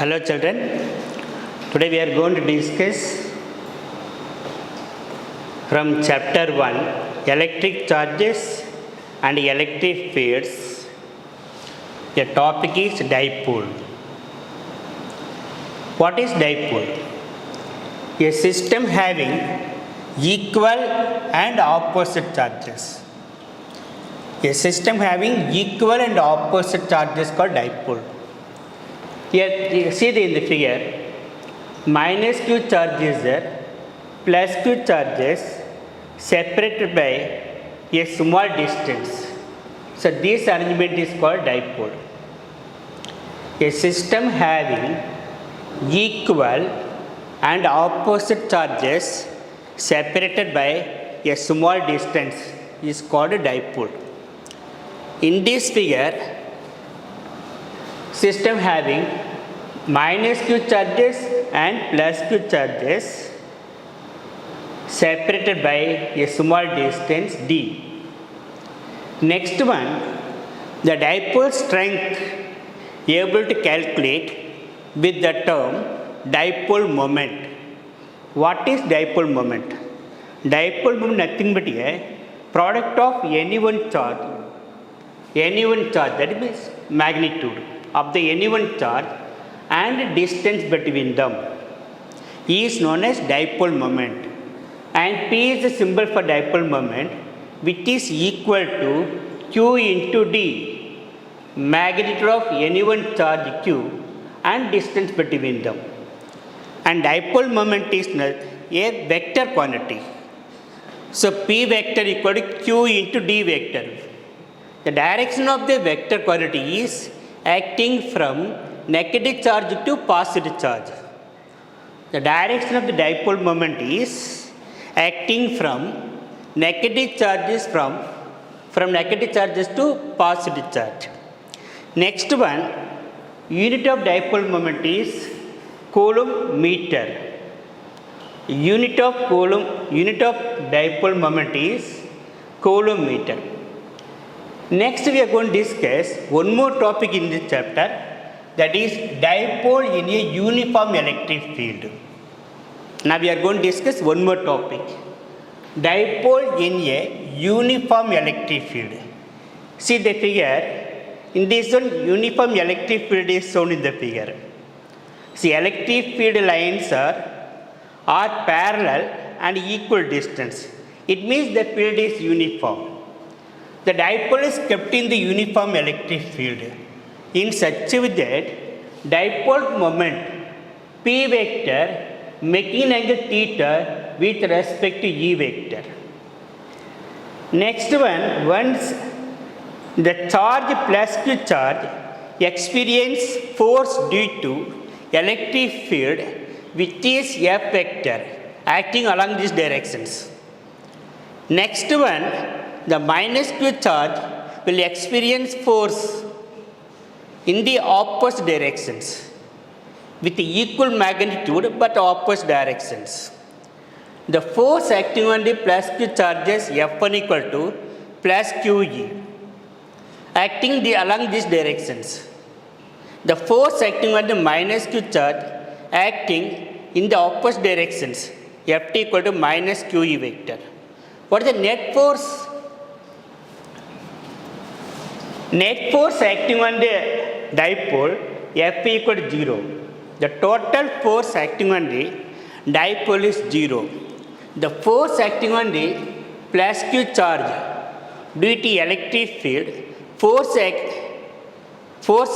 Hello children, today we are going to discuss from chapter 1 electric charges and electric fields. The topic is dipole. What is dipole? A system having equal and opposite charges. A system having equal and opposite charges called dipole. Here you see in the figure, minus q charge is there, plus q charges separated by a small distance. So this arrangement is called dipole. A system having equal and opposite charges separated by a small distance is called a dipole. In this figure, system having minus q charges and plus q charges separated by a small distance d. Next one, the dipole strength able to calculate with the term dipole moment. What is dipole moment? Dipole moment nothing but a product of any one charge, that means magnitude of the any one charge and distance between them is known as dipole moment, and P is the symbol for dipole moment, which is equal to Q into D, magnitude of any one charge Q and distance between them. And dipole moment is a vector quantity. So P vector equal to Q into D vector. The direction of the vector quantity is acting from negative charge to positive charge. The direction of the dipole moment is acting from negative charges from negative charges to positive charge. Next one, unit of dipole moment is coulomb meter. Unit of dipole moment is coulomb meter. Next we are going to discuss one more topic in this chapter, that is dipole in a uniform electric field. Now we are going to discuss one more topic, dipole in a uniform electric field. See the figure, in this one uniform electric field is shown in the figure. See, electric field lines are parallel and equal distance. It means the field is uniform. The dipole is kept in the uniform electric field in such a way that dipole moment P vector making angle theta with respect to E vector. Next one, once the charge plus Q charge experience force due to electric field which is F vector acting along these directions. Next one, the minus Q charge will experience force in the opposite directions with equal magnitude but opposite directions. The force acting on the plus Q charges F1 equal to plus QE acting along these directions. The force acting on the minus Q charge acting in the opposite directions Ft equal to minus QE vector. What is the net force? Net force acting on the dipole F equal to 0. The total force acting on the dipole is 0. The force acting on the plus Q charge due to electric field, force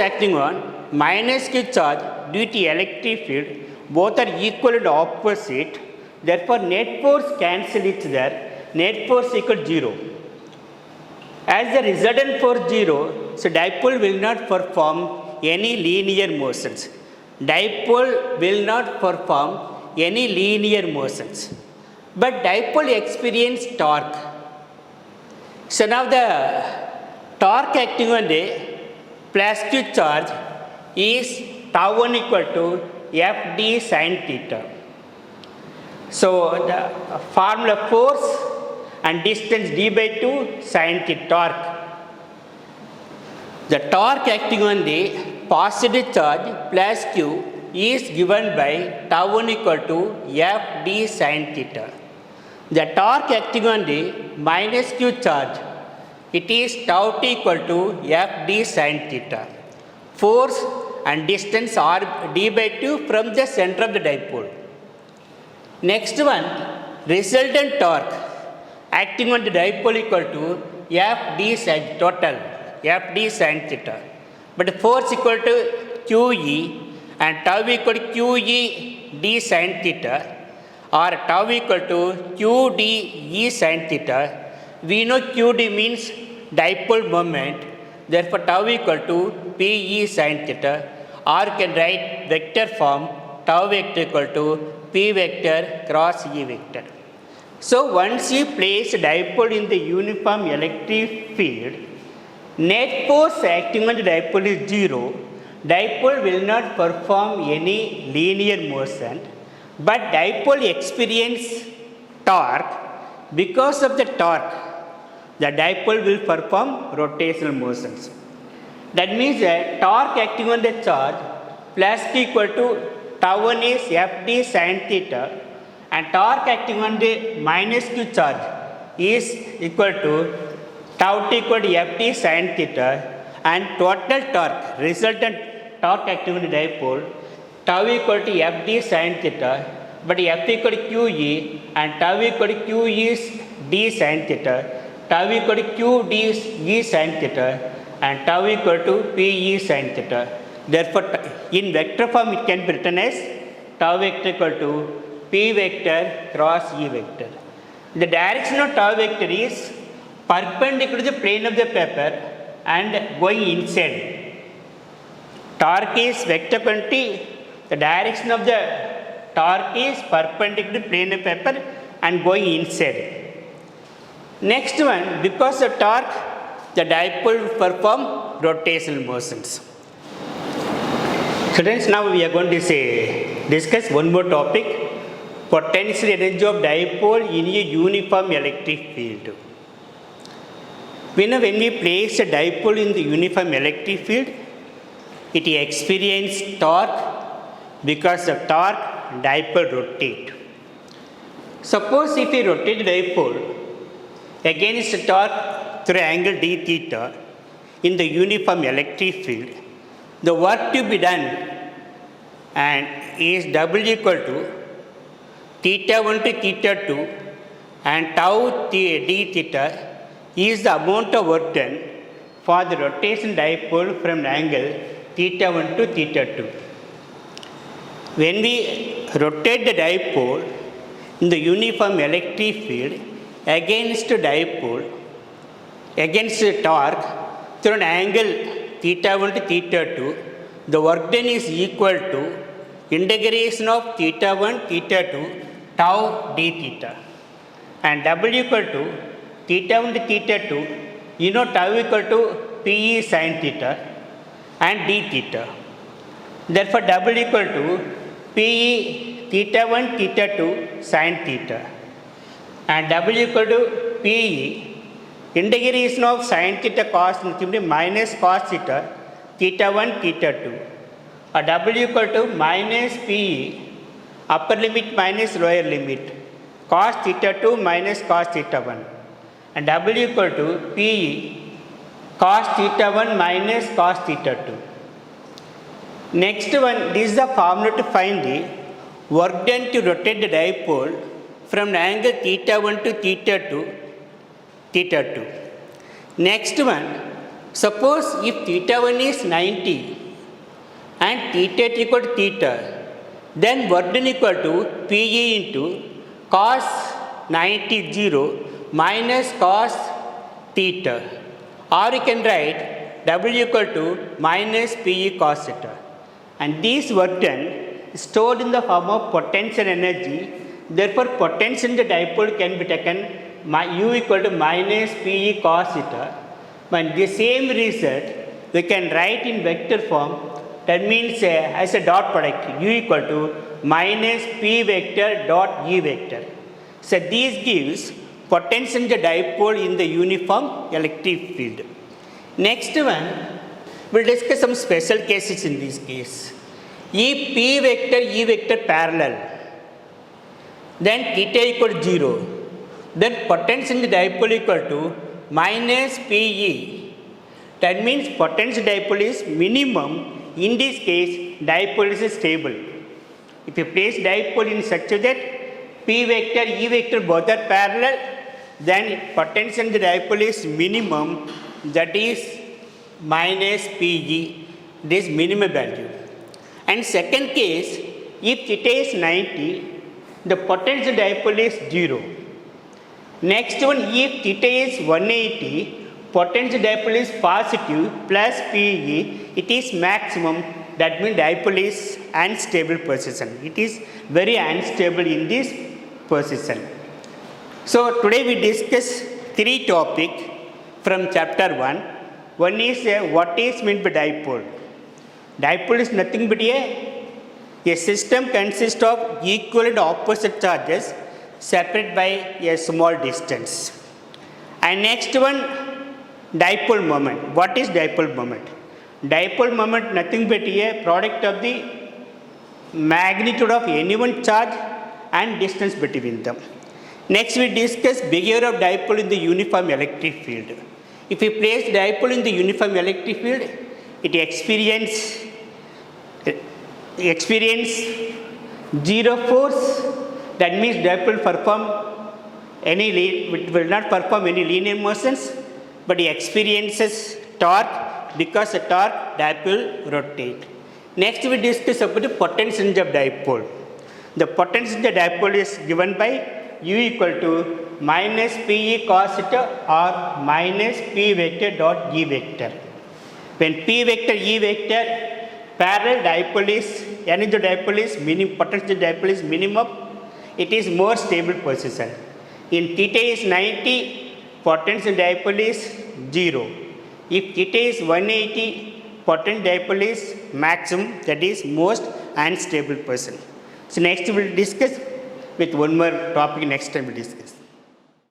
acting on minus Q charge due to electric field, both are equal and opposite. Therefore, net force cancel each other. Net force equal to 0. As the resultant force 0, so dipole will not perform any linear motions. Dipole will not perform any linear motions. But dipole experience torque. So now the torque acting on the plus Q charge is tau 1 equal to Fd sin theta. So the formula force and distance d by 2 sin theta torque. The torque acting on the positive charge plus q is given by tau 1 equal to f d sin theta. The torque acting on the minus q charge, it is tau t equal to f d sin theta. Force and distance are d by 2 from the center of the dipole. Next one, resultant torque acting on the dipole equal to f d sin total, f d sin theta. But force equal to QE and tau equal to QE d sin theta or tau equal to QD E sin theta. We know QD means dipole moment, therefore tau equal to PE sin theta, or can write vector form tau vector equal to P vector cross E vector. So once you place a dipole in the uniform electric field, net force acting on the dipole is 0. Dipole will not perform any linear motion, but dipole experience torque. Because of the torque, the dipole will perform rotational motions. That means that torque acting on the charge plus Q equal to tau 1 is f d sin theta, and torque acting on the minus q charge is equal to tau t equal to f t sin theta, and total torque, resultant torque acting on the dipole, tau equal to f d sin theta, but f equal to q e and tau equal to q is d sin theta, tau equal to q d e sin theta, and tau equal to p e sin theta. Therefore, in vector form it can be written as tau vector equal to P vector cross E vector. The direction of tau vector is perpendicular to the plane of the paper and going inside. Torque is vector quantity. The direction of the torque is perpendicular to plane of paper and going inside. Next one, because of torque, the dipole will perform rotational motions. Students, now we are going to discuss one more topic, potential energy of dipole in a uniform electric field. We know when we place a dipole in the uniform electric field, it experiences torque. Because of torque, dipole rotate. Suppose if we rotate the dipole against the torque through angle d theta in the uniform electric field, the work to be done and is W equal to theta 1 to theta 2 and tau d theta is the amount of work done for the rotation dipole from the angle theta 1 to theta 2. When we rotate the dipole in the uniform electric field against the dipole, against the torque through an angle theta 1 to theta 2, the work done is equal to integration of theta 1 theta 2 tau d theta, and W equal to theta 1 to theta 2, you know tau equal to P e sin theta and d theta. Therefore, W equal to P e theta 1 theta 2 sin theta, and W equal to P e integration of sin theta cos minus cos theta theta 1 theta 2, or W equal to minus P e upper limit minus lower limit cos theta 2 minus cos theta 1, and W equal to P e cos theta 1 minus cos theta 2. Next one, this is the formula to find the work done to rotate the dipole from the angle theta 1 to theta 2, theta 2. Next one, suppose if theta 1 is 90 and theta equal to theta, then work done equal to PE into cos 90 0 minus cos theta, or you can write W equal to minus PE cos theta. And this work done is stored in the form of potential energy. Therefore, potential in the dipole can be taken U equal to minus PE cos theta. But the same result we can write in vector form. That means as a dot product U equal to minus P vector dot E vector. So this gives potential in the dipole in the uniform electric field. Next one, We'll discuss some special cases in this case. If P vector, E vector parallel, then theta equal to 0, then potential in the dipole equal to minus PE. That means potential dipole is minimum. In this case, dipole is stable. If you place dipole in such a that P vector, E vector both are parallel, then potential in the dipole is minimum, that is minus PE, this minimum value. And second case, if theta is 90, the potential dipole is 0. Next one, if theta is 180, potential dipole is positive plus PE, it is maximum, that means dipole is unstable position. It is very unstable in this position. So today we discuss three topics from chapter 1. One is what is meant by dipole. Dipole is nothing but a system consists of equal and opposite charges separated by a small distance. And next one, dipole moment. What is dipole moment? Dipole moment nothing but a product of the magnitude of any one charge and distance between them. Next we discuss behavior of dipole in the uniform electric field. If we place dipole in the uniform electric field, it experience zero force. That means dipole will not perform any linear motions, but it experiences torque, because the torque dipole rotate. Next we discuss about the potential of dipole. The potential of the dipole is given by U equal to minus PE cos theta or minus P vector dot E vector. When P vector, E vector parallel, dipole is, any the dipole is minimum, potential dipole is minimum, it is more stable position. In theta is 90, potential dipole is 0. If theta is 180, potential dipole is maximum, that is most unstable position. So next we will discuss with one more topic, next time we will discuss.